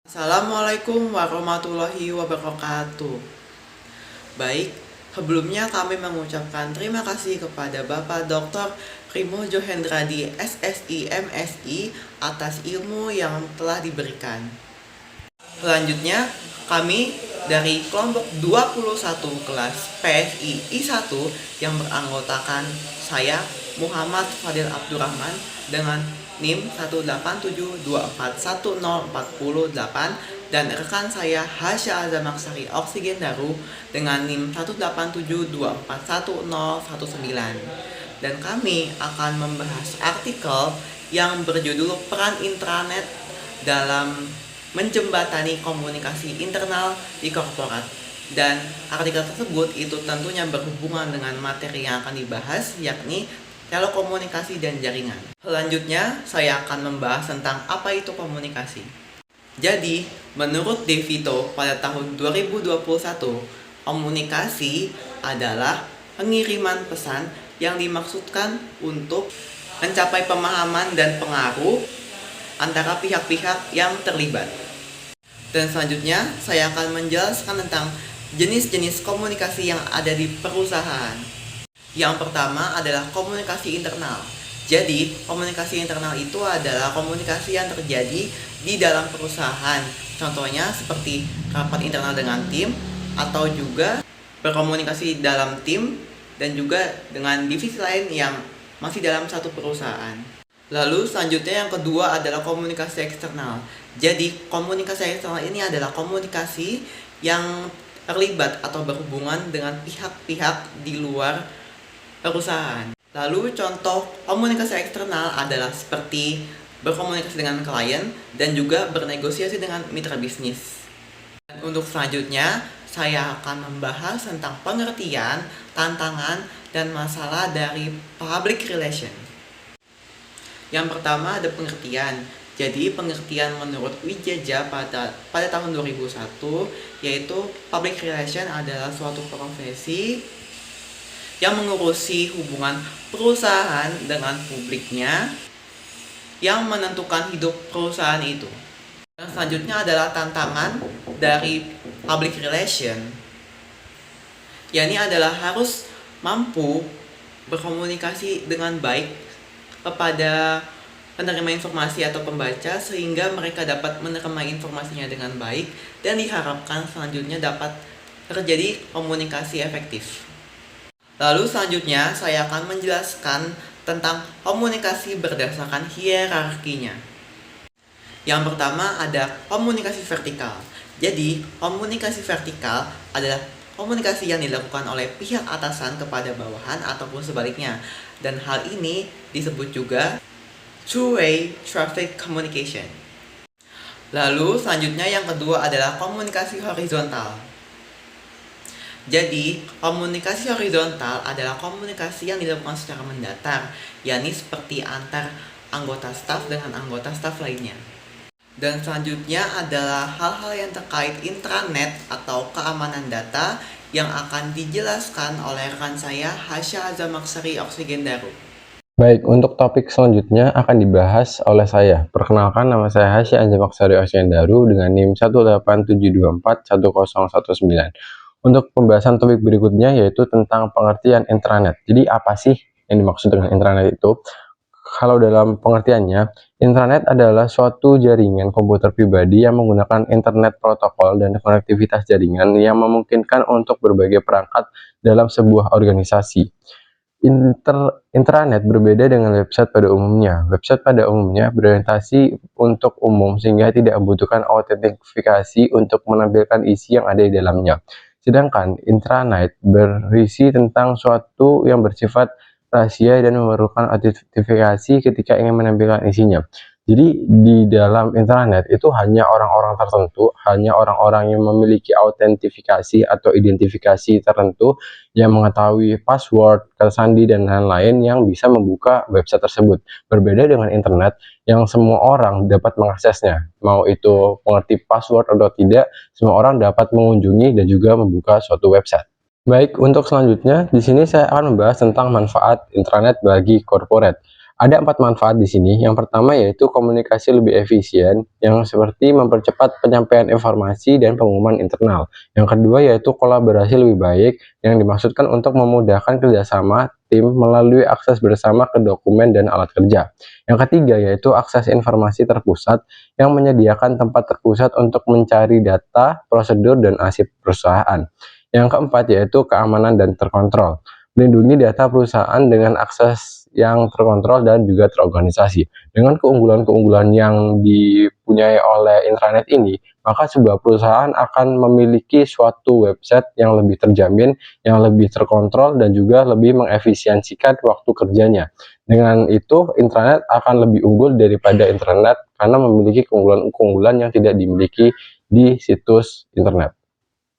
Assalamualaikum warahmatullahi wabarakatuh. Baik, sebelumnya kami mengucapkan terima kasih kepada Bapak Dr. Primo Johendradi SSI MSI atas ilmu yang telah diberikan. Selanjutnya, kami dari kelompok 21 kelas PSI I1 yang beranggotakan saya Muhammad Fadil Abdurrahman dengan NIM 187241048 dan rekan saya Hasya Azamaksari Oksigen Daru dengan NIM 187241019. Dan kami akan membahas artikel yang berjudul Peran Intranet dalam menjembatani komunikasi internal di korporat. Dan artikel tersebut itu tentunya berhubungan dengan materi yang akan dibahas, yakni telekomunikasi dan jaringan. Selanjutnya, saya akan membahas tentang apa itu komunikasi. Jadi, menurut De Vito pada tahun 2021, komunikasi adalah pengiriman pesan yang dimaksudkan untuk mencapai pemahaman dan pengaruh antara pihak-pihak yang terlibat. Dan selanjutnya, saya akan menjelaskan tentang jenis-jenis komunikasi yang ada di perusahaan. Yang pertama adalah komunikasi internal. Jadi, komunikasi internal itu adalah komunikasi yang terjadi di dalam perusahaan. Contohnya seperti rapat internal dengan tim, atau juga berkomunikasi dalam tim, dan juga dengan divisi lain yang masih dalam satu perusahaan. Lalu selanjutnya yang kedua adalah komunikasi eksternal. Jadi komunikasi eksternal ini adalah komunikasi yang terlibat atau berhubungan dengan pihak-pihak di luar perusahaan. Lalu contoh komunikasi eksternal adalah seperti berkomunikasi dengan klien dan juga bernegosiasi dengan mitra bisnis. Dan untuk selanjutnya, saya akan membahas tentang pengertian, tantangan, dan masalah dari public relation. Yang pertama ada pengertian. Jadi pengertian menurut Wijaja pada tahun 2001 yaitu public relation adalah suatu profesi yang mengurusi hubungan perusahaan dengan publiknya yang menentukan hidup perusahaan itu. Yang selanjutnya adalah tantangan dari public relation. Yakni adalah harus mampu berkomunikasi dengan baik kepada penerima informasi atau pembaca sehingga mereka dapat menerima informasinya dengan baik dan diharapkan selanjutnya dapat terjadi komunikasi efektif. Lalu selanjutnya saya akan menjelaskan tentang komunikasi berdasarkan hierarkinya. Yang pertama ada komunikasi vertikal. Jadi komunikasi vertikal adalah komunikasi yang dilakukan oleh pihak atasan kepada bawahan ataupun sebaliknya. Dan hal ini disebut juga two-way traffic communication. Lalu selanjutnya yang kedua adalah komunikasi horizontal. Jadi komunikasi horizontal adalah komunikasi yang dilakukan secara mendatar, yakni seperti antar anggota staf dengan anggota staf lainnya. Dan selanjutnya adalah hal-hal yang terkait intranet atau keamanan data yang akan dijelaskan oleh rekan saya Hasya Azamaksari Oksigen Daru. Baik, untuk topik selanjutnya akan dibahas oleh saya. Perkenalkan, nama saya Hasya Azamaksari Oksigen Daru dengan NIM 187241019. Untuk pembahasan topik berikutnya yaitu tentang pengertian intranet. Jadi apa sih yang dimaksud dengan intranet itu? Kalau dalam pengertiannya, intranet adalah suatu jaringan komputer pribadi yang menggunakan internet protokol dan konektivitas jaringan yang memungkinkan untuk berbagai perangkat dalam sebuah organisasi. Intranet berbeda dengan website pada umumnya. Website pada umumnya berorientasi untuk umum sehingga tidak membutuhkan autentifikasi untuk menampilkan isi yang ada di dalamnya. Sedangkan intranet berisi tentang suatu yang bersifat rahasia dan memerlukan autentifikasi ketika ingin menampilkan isinya. Jadi di dalam intranet itu hanya orang-orang tertentu, hanya orang-orang yang memiliki autentifikasi atau identifikasi tertentu yang mengetahui password, kata sandi, dan lain-lain yang bisa membuka website tersebut. Berbeda dengan internet yang semua orang dapat mengaksesnya. Mau itu mengerti password atau tidak, semua orang dapat mengunjungi dan juga membuka suatu website. Baik, untuk selanjutnya, di sini saya akan membahas tentang manfaat intranet bagi corporate. Ada 4 manfaat di sini. Yang pertama yaitu komunikasi lebih efisien, yang seperti mempercepat penyampaian informasi dan pengumuman internal. Yang kedua yaitu kolaborasi lebih baik, yang dimaksudkan untuk memudahkan kerjasama tim melalui akses bersama ke dokumen dan alat kerja. Yang ketiga yaitu akses informasi terpusat, yang menyediakan tempat terpusat untuk mencari data, prosedur, dan arsip perusahaan. Yang keempat yaitu keamanan dan terkontrol, melindungi data perusahaan dengan akses yang terkontrol dan juga terorganisasi. Dengan keunggulan-keunggulan yang dipunyai oleh intranet ini, maka sebuah perusahaan akan memiliki suatu website yang lebih terjamin, yang lebih terkontrol, dan juga lebih mengefisiensikan waktu kerjanya. Dengan itu, intranet akan lebih unggul daripada internet karena memiliki keunggulan-keunggulan yang tidak dimiliki di situs internet.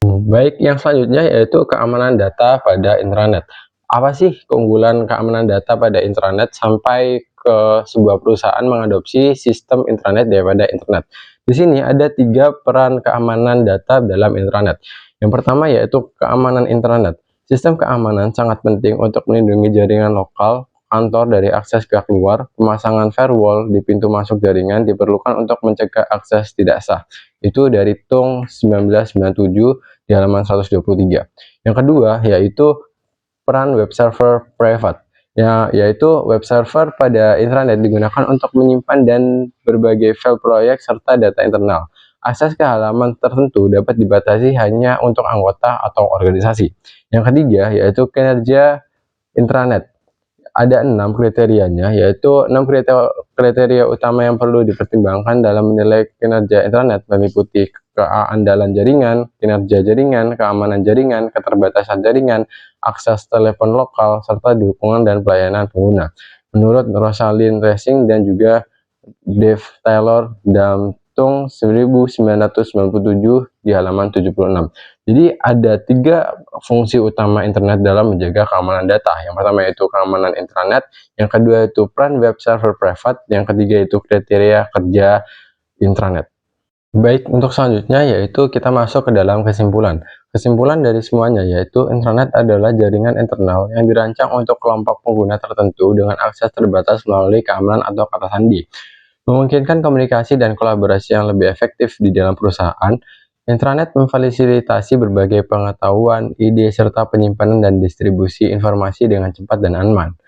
Baik, yang selanjutnya yaitu keamanan data pada intranet. Apa sih keunggulan keamanan data pada intranet sampai ke sebuah perusahaan mengadopsi sistem intranet daripada internet? Di sini ada 3 peran keamanan data dalam intranet. Yang pertama yaitu keamanan intranet. Sistem keamanan sangat penting untuk melindungi jaringan lokal kantor dari akses pihak luar. Pemasangan firewall di pintu masuk jaringan diperlukan untuk mencegah akses tidak sah. Itu dari TUNG 1997 di halaman 123. Yang kedua yaitu peran web server private, yaitu web server pada intranet digunakan untuk menyimpan dan berbagai file proyek serta data internal. Akses ke halaman tertentu dapat dibatasi hanya untuk anggota atau organisasi. Yang ketiga yaitu kinerja intranet. Ada 6 kriterianya, yaitu 6 kriteria utama yang perlu dipertimbangkan dalam menilai kinerja internet, meliputi keandalan jaringan, kinerja jaringan, keamanan jaringan, keterbatasan jaringan, akses telepon lokal, serta dukungan dan pelayanan pengguna. Menurut Rosalind Racing dan juga Dave Taylor dalam TUNG 1997 di halaman 76. Jadi ada 3 fungsi utama internet dalam menjaga keamanan data. Yang pertama yaitu keamanan intranet, yang kedua itu peran web server private, yang ketiga itu kriteria kerja intranet. Baik, untuk selanjutnya yaitu kita masuk ke dalam kesimpulan. Kesimpulan dari semuanya yaitu intranet adalah jaringan internal yang dirancang untuk kelompok pengguna tertentu dengan akses terbatas melalui keamanan atau kata sandi. Memungkinkan komunikasi dan kolaborasi yang lebih efektif di dalam perusahaan. Intranet memfasilitasi berbagai pengetahuan, ide, serta penyimpanan dan distribusi informasi dengan cepat dan aman,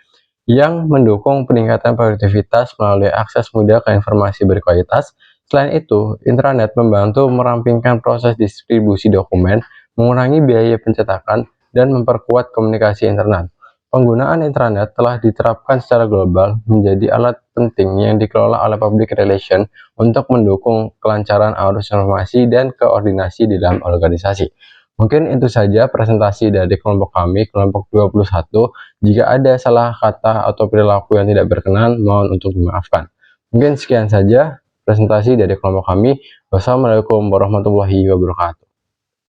yang mendukung peningkatan produktivitas melalui akses mudah ke informasi berkualitas. Selain itu, intranet membantu merampingkan proses distribusi dokumen, mengurangi biaya pencetakan, dan memperkuat komunikasi internal. Penggunaan intranet telah diterapkan secara global menjadi alat penting yang dikelola oleh public relation untuk mendukung kelancaran arus informasi dan koordinasi di dalam organisasi. Mungkin itu saja presentasi dari kelompok kami, kelompok 21. Jika ada salah kata atau perilaku yang tidak berkenan, mohon untuk dimaafkan. Mungkin sekian saja presentasi dari kelompok kami. Wassalamualaikum warahmatullahi wabarakatuh.